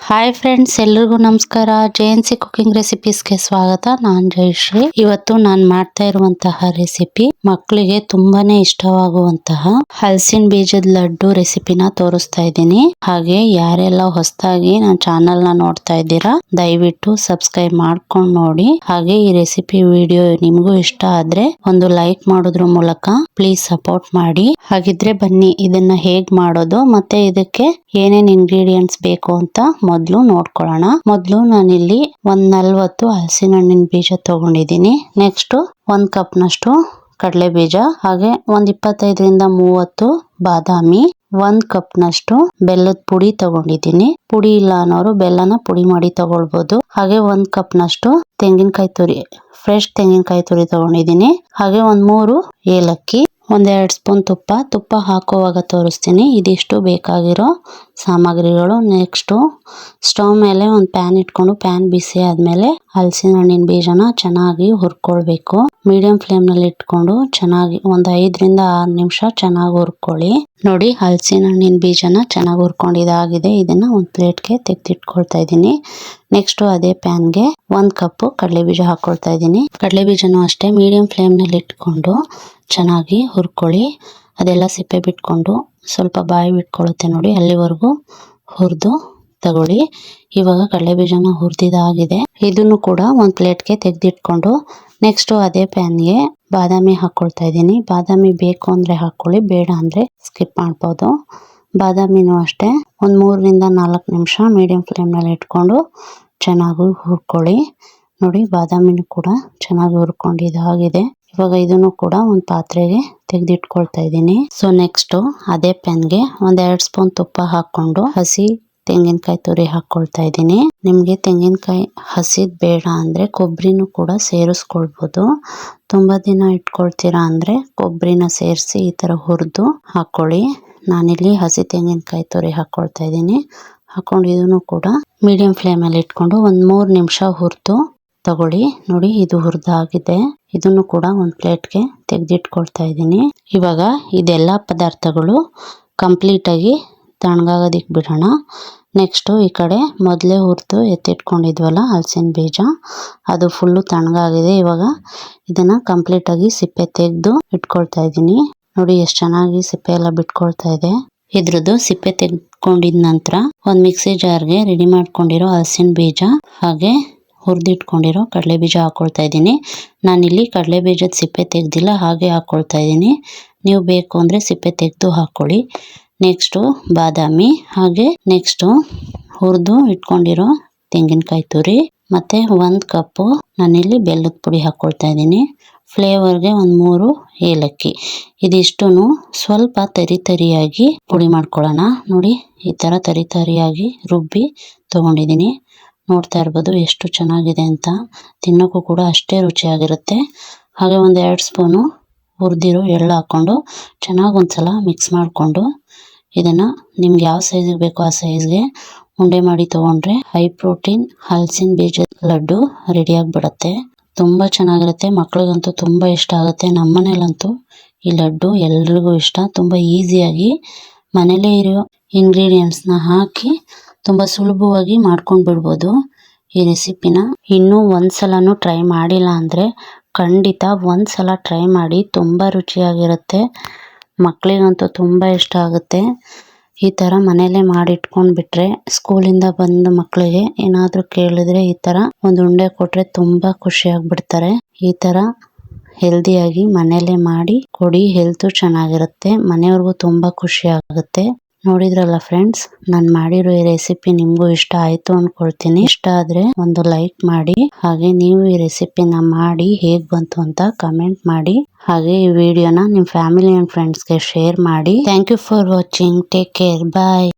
Hi friends, ಎಲ್ರಿಗೂ ನಮಸ್ಕಾರ. ಜೆಎನ್ಸಿ cooking ರೆಸಿಪೀಸ್ಗೆ ಸ್ವಾಗತ. ನಾನು ಜಯಶ್ರೀ. ಇವತ್ತು ನಾನು ಮಾಡ್ತಾ ಇರುವಂತಹ ರೆಸಿಪಿ ಮಕ್ಕಳಿಗೆ ತುಂಬಾನೇ ಇಷ್ಟವಾಗುವಂತಹ ಹಲಸಿನ ಬೀಜದ ಲಡ್ಡು ರೆಸಿಪಿನ ತೋರಿಸ್ತಾ ಇದ್ದೀನಿ. ಹಾಗೆ ಯಾರೆಲ್ಲ ಹೊಸದಾಗಿ ನನ್ನ ಚಾನೆಲ್ ನ ನೋಡ್ತಾ ಇದ್ದೀರಾ, ದಯವಿಟ್ಟು ಸಬ್ಸ್ಕ್ರೈಬ್ ಮಾಡ್ಕೊಂಡು ನೋಡಿ. ಹಾಗೆ ಈ ರೆಸಿಪಿ ವಿಡಿಯೋ ನಿಮಗೂ ಇಷ್ಟ ಆದ್ರೆ ಒಂದು ಲೈಕ್ ಮಾಡೋದ್ರ ಮೂಲಕ ಪ್ಲೀಸ್ ಸಪೋರ್ಟ್ ಮಾಡಿ. ಹಾಗಿದ್ರೆ ಬನ್ನಿ ಇದನ್ನ ಹೇಗ್ ಮಾಡೋದು ಮತ್ತೆ ಇದಕ್ಕೆ ಏನೇನ್ ಇಂಗ್ರೀಡಿಯೆಂಟ್ಸ್ ಬೇಕು ಅಂತ ಮೊದಲು ನೋಡ್ಕೊಳ್ಳೋಣ. ಮೊದಲು ನಾನಿಲ್ಲಿ 40 ಹಲಸಿನ ಹಣ್ಣಿನ ಬೀಜ ತಗೊಂಡಿದ್ದೀನಿ. ನೆಕ್ಸ್ಟ್ 1 ಕಪ್ ನಷ್ಟು ಕಡಲೆ ಬೀಜ, ಹಾಗೆ 25-30 ಬಾದಾಮಿ, 1 ಕಪ್ ನಷ್ಟು ಬೆಲ್ಲದ ಪುಡಿ ತಗೊಂಡಿದ್ದೀನಿ. ಪುಡಿ ಇಲ್ಲ ಅನ್ನೋರು ಬೆಲ್ಲನ ಪುಡಿ ಮಾಡಿ ತಗೊಳ್ಬಹುದು. ಹಾಗೆ 1 ಕಪ್ ನಷ್ಟು ತೆಂಗಿನಕಾಯಿ ತುರಿ, ಫ್ರೆಶ್ ತೆಂಗಿನಕಾಯಿ ತುರಿ ತಗೊಂಡಿದ್ದೀನಿ. ಹಾಗೆ 3 ಏಲಕ್ಕಿ, 1-2 ಸ್ಪೂನ್ ತುಪ್ಪ ಹಾಕುವಾಗ ತೋರಿಸ್ತೀನಿ. ಇದಿಷ್ಟು ಬೇಕಾಗಿರೋ ಸಾಮಗ್ರಿಗಳು. ನೆಕ್ಸ್ಟ್ ಸ್ಟವ್ ಮೇಲೆ ಒಂದು ಪ್ಯಾನ್ ಇಟ್ಕೊಂಡು ಪ್ಯಾನ್ ಬಿಸಿ ಆದ್ಮೇಲೆ ಹಲಸಿನ ಹಣ್ಣಿನ ಬೀಜನ ಚೆನ್ನಾಗಿ ಹುರ್ಕೊಳ್ಬೇಕು. ಮೀಡಿಯಂ ಫ್ಲೇಮ್ ನಲ್ಲಿ ಇಟ್ಕೊಂಡು ಚೆನ್ನಾಗಿ ಒಂದು 5-6 ನಿಮಿಷ ಚೆನ್ನಾಗಿ ಹುರ್ಕೊಳ್ಳಿ. ನೋಡಿ, ಹಲಸಿನ ಹಣ್ಣಿನ ಬೀಜನ ಚೆನ್ನಾಗಿ ಹುರ್ಕೊಂಡಿದ್ದಾಗಿದೆ. ಇದನ್ನ ಒಂದು ಪ್ಲೇಟ್ಗೆ ತೆಗೆದಿಟ್ಕೊಳ್ತಾ ಇದ್ದೀನಿ. ನೆಕ್ಸ್ಟ್ ಅದೇ ಪ್ಯಾನ್ಗೆ 1 ಕಪ್ ಕಡಲೆ ಬೀಜ ಹಾಕೊಳ್ತಾ ಇದ್ದೀನಿ. ಕಡಲೆ ಬೀಜನೂ ಅಷ್ಟೇ ಮೀಡಿಯಂ ಫ್ಲೇಮ್ ನಲ್ಲಿ ಇಟ್ಕೊಂಡು ಚೆನ್ನಾಗಿ ಹುರ್ಕೊಳ್ಳಿ. ಅದೆಲ್ಲ ಸಿಪ್ಪೆ ಬಿಟ್ಕೊಂಡು ಸ್ವಲ್ಪ ಬಾಯಿ ಬಿಟ್ಕೊಳ್ಳುತ್ತೆ ನೋಡಿ, ಅಲ್ಲಿವರೆಗೂ ಹುರಿದು ತಗೊಳ್ಳಿ. ಇವಾಗ ಕಡಲೆ ಬೀಜನ ಹುರಿದಿದ್ದಾಗಿದೆ. ಇದನ್ನು ಕೂಡ ಒಂದು ಪ್ಲೇಟ್ಗೆ ತೆಗೆದಿಟ್ಕೊಂಡು ನೆಕ್ಸ್ಟ್ ಅದೇ ಪ್ಯಾನ್ಗೆ ಬಾದಾಮಿ ಹಾಕೊಳ್ತಾ ಇದ್ದೀನಿ. ಬಾದಾಮಿ ಬೇಕು ಅಂದ್ರೆ ಹಾಕೊಳ್ಳಿ, ಬೇಡ ಅಂದ್ರೆ ಸ್ಕಿಪ್ ಮಾಡ್ಬೋದು. ಬಾದಾಮಿನೂ ಅಷ್ಟೇ ಒಂದು 3-4 ನಿಮಿಷ ಮೀಡಿಯಂ ಫ್ಲೇಮ್ ನಲ್ಲಿ ಇಟ್ಕೊಂಡು ಚೆನ್ನಾಗಿ ಹುರ್ಕೊಳ್ಳಿ. ನೋಡಿ, ಬಾದಾಮಿನೂ ಕೂಡ ಚೆನ್ನಾಗಿ ಹುರ್ಕೊಂಡಿದ್ದಾಗಿದೆ. ಇವಾಗ ಇದನ್ನು ಕೂಡ ಒಂದು ಪಾತ್ರೆಗೆ ತೆಗೆದಿಟ್ಕೊಳ್ತಾ ಇದ್ದೀನಿ. ಸೊ ನೆಕ್ಸ್ಟ್ ಅದೇ ಪ್ಯಾನ್ಗೆ 1-2 ಸ್ಪೂನ್ ತುಪ್ಪ ಹಾಕೊಂಡು ಹಸಿ ತೆಂಗಿನಕಾಯಿ ತುರಿ ಹಾಕೊಳ್ತಾ ಇದ್ದೀನಿ. ನಿಮ್ಗೆ ತೆಂಗಿನಕಾಯಿ ಹಸಿದ್ ಬೇಡ ಅಂದ್ರೆ ಕೊಬ್ಬರಿನೂ ಕೂಡ ಸೇರಿಸ್ಕೊಳ್ಬಹುದು. ತುಂಬಾ ದಿನ ಇಟ್ಕೊಳ್ತೀರಾ ಅಂದ್ರೆ ಕೊಬ್ಬರಿನ ಸೇರಿಸಿ ಈ ತರ ಹುರಿದು ಹಾಕೊಳ್ಳಿ. ನಾನಿಲ್ಲಿ ಹಸಿ ತೆಂಗಿನಕಾಯಿ ತುರಿ ಹಾಕೊಳ್ತಾ ಇದ್ದೀನಿ. ಹಾಕೊಂಡು ಇದನ್ನು ಕೂಡ ಮೀಡಿಯಂ ಫ್ಲೇಮ್ ಅಲ್ಲಿ ಇಟ್ಕೊಂಡು ಒಂದು 3 ನಿಮಿಷ ಹುರಿದು ತಗೊಳ್ಳಿ. ನೋಡಿ, ಇದು ಹುರಿದಾಗಿದೆ. ಇದನ್ನು ಕೂಡ ಒಂದು ಪ್ಲೇಟ್ಗೆ ತೆಗೆದಿಟ್ಕೊಳ್ತಾ ಇದ್ದೀನಿ. ಇವಾಗ ಇದೆಲ್ಲ ಪದಾರ್ಥಗಳು ಕಂಪ್ಲೀಟ್ ಆಗಿ ತಣ್ಣಗಾಗೋದಿಕ್ ಬಿಡೋಣ. ನೆಕ್ಸ್ಟ್ ಈ ಕಡೆ ಮೊದಲೇ ಹುರಿದು ಎತ್ತಿಟ್ಕೊಂಡಿದ್ವಲ್ಲ ಹಲಸಿನ ಬೀಜ, ಅದು ಫುಲ್ಲು ತಣ್ಣಗಾಗಿದೆ. ಇವಾಗ ಇದನ್ನ ಕಂಪ್ಲೀಟ್ ಆಗಿ ಸಿಪ್ಪೆ ತೆಗೆದು ಇಟ್ಕೊಳ್ತಾ ಇದ್ದೀನಿ. ನೋಡಿ ಎಷ್ಟು ಚೆನ್ನಾಗಿ ಸಿಪ್ಪೆ ಎಲ್ಲ ಬಿಟ್ಕೊಳ್ತಾ ಇದೆ. ಇದ್ರದ್ದು ಸಿಪ್ಪೆ ತೆಗೆದುಕೊಂಡಿದ ನಂತರ ಒಂದು ಮಿಕ್ಸಿ ಜಾರ್ಗೆ ರೆಡಿ ಮಾಡ್ಕೊಂಡಿರೋ ಹಲಸಿನ ಬೀಜ ಹಾಗೆ ಹುರಿದಿಟ್ಕೊಂಡಿರೋ ಕಡಲೆ ಬೀಜ ಹಾಕೊಳ್ತಾ ಇದ್ದೀನಿ. ನಾನಿಲ್ಲಿ ಕಡಲೆ ಬೀಜದ ಸಿಪ್ಪೆ ತೆಗ್ದಿಲ್ಲ, ಹಾಗೆ ಹಾಕೊಳ್ತಾ ಇದ್ದೀನಿ. ನೀವು ಬೇಕು ಅಂದ್ರೆ ಸಿಪ್ಪೆ ತೆಗೆದು ಹಾಕೊಳ್ಳಿ. ನೆಕ್ಸ್ಟು ಬಾದಾಮಿ, ಹಾಗೆ ನೆಕ್ಸ್ಟು ಹುರಿದು ಇಟ್ಕೊಂಡಿರೋ ತೆಂಗಿನಕಾಯಿ ತುರಿ, ಮತ್ತೆ 1 ಕಪ್ಪು ನಾನಿಲ್ಲಿ ಬೆಲ್ಲದ ಪುಡಿ ಹಾಕೊಳ್ತಾ ಇದ್ದೀನಿ. ಫ್ಲೇವರ್ಗೆ 3 ಏಲಕ್ಕಿ. ಇದಿಷ್ಟು ಸ್ವಲ್ಪ ತರಿಯಾಗಿ ಪುಡಿ ಮಾಡ್ಕೊಳ್ಳೋಣ. ನೋಡಿ, ಈ ತರ ತರಿಯಾಗಿ ರುಬ್ಬಿ ತಗೊಂಡಿದ್ದೀನಿ. ನೋಡ್ತಾ ಇರ್ಬೋದು ಎಷ್ಟು ಚೆನ್ನಾಗಿದೆ ಅಂತ. ತಿನ್ನೋಕ್ಕೂ ಕೂಡ ಅಷ್ಟೇ ರುಚಿಯಾಗಿರುತ್ತೆ. ಹಾಗೆ 1-2 ಸ್ಪೂನು ಹುರಿದಿರೋ ಎಳ್ಳು ಹಾಕೊಂಡು ಚೆನ್ನಾಗಿ ಒಂದ್ಸಲ ಮಿಕ್ಸ್ ಮಾಡಿಕೊಂಡು ಇದನ್ನ ನಿಮ್ಗೆ ಯಾವ ಸೈಜಿಗೆ ಬೇಕೋ ಆ ಸೈಜ್ಗೆ ಉಂಡೆ ಮಾಡಿ ತಗೊಂಡ್ರೆ ಹೈ ಪ್ರೋಟೀನ್ ಹಲಸಿನ ಬೀಜದ ಲಡ್ಡು ರೆಡಿ ಆಗಿಬಿಡುತ್ತೆ. ತುಂಬಾ ಚೆನ್ನಾಗಿರುತ್ತೆ. ಮಕ್ಳಿಗಂತೂ ತುಂಬಾ ಇಷ್ಟ ಆಗುತ್ತೆ. ನಮ್ಮನೇಲಂತೂ ಈ ಲಡ್ಡು ಎಲ್ರಿಗೂ ಇಷ್ಟ. ತುಂಬಾ ಈಸಿಯಾಗಿ ಮನೇಲೇ ಇರೋ ಇಂಗ್ರೀಡಿಯೆಂಟ್ಸ್ನ ಹಾಕಿ ತುಂಬಾ ಸುಲಭವಾಗಿ ಮಾಡ್ಕೊಂಡು ಬಿಡ್ಬೋದು ಈ ರೆಸಿಪಿನ. ಇನ್ನೂ ಒಂದ್ಸಲನೂ ಟ್ರೈ ಮಾಡಿಲ್ಲ ಅಂದ್ರೆ ಖಂಡಿತ ಒಂದ್ಸಲ ಟ್ರೈ ಮಾಡಿ. ತುಂಬಾ ರುಚಿಯಾಗಿರುತ್ತೆ. ಮಕ್ಕಳಿಗಂತೂ ತುಂಬಾ ಇಷ್ಟ ಆಗುತ್ತೆ. ಈ ತರ ಮನೇಲೆ ಮಾಡಿ ಇಟ್ಕೊಂಡ್ ಬಿಟ್ರೆ ಸ್ಕೂಲಿಂದ ಬಂದ ಮಕ್ಕಳಿಗೆ ಏನಾದ್ರೂ ಕೇಳಿದ್ರೆ ಈ ತರ ಒಂದು ಉಂಡೆ ಕೊಟ್ರೆ ತುಂಬಾ ಖುಷಿ ಆಗ್ಬಿಡ್ತಾರೆ. ಈ ತರ ಹೆಲ್ದಿಯಾಗಿ ಮನೇಲೆ ಮಾಡಿ ಕೊಡಿ. ಹೆಲ್ತ್ ಚೆನ್ನಾಗಿರುತ್ತೆ. ಮನೆಯವ್ರಿಗೂ ತುಂಬಾ ಖುಷಿ ಆಗುತ್ತೆ. ನೋಡಿದ್ರಲ್ಲ ಫ್ರೆಂಡ್ಸ್, ನಾನು ಮಾಡಿರೋ ಈ ರೆಸಿಪಿ ನಿಮ್ಗೂ ಇಷ್ಟ ಆಯ್ತು ಅನ್ಕೊಳ್ತೀನಿ. ಇಷ್ಟ ಆದ್ರೆ ಒಂದು ಲೈಕ್ ಮಾಡಿ. ಹಾಗೆ ನೀವು ಈ ರೆಸಿಪಿನ ಮಾಡಿ ಹೇಗ್ ಬಂತು ಅಂತ ಕಮೆಂಟ್ ಮಾಡಿ. ಹಾಗೆ ಈ ವಿಡಿಯೋನ ನಿಮ್ಮ ಫ್ಯಾಮಿಲಿ ಅಂಡ್ ಫ್ರೆಂಡ್ಸ್ಗೆ ಶೇರ್ ಮಾಡಿ. Thank you for watching. Take care. Bye.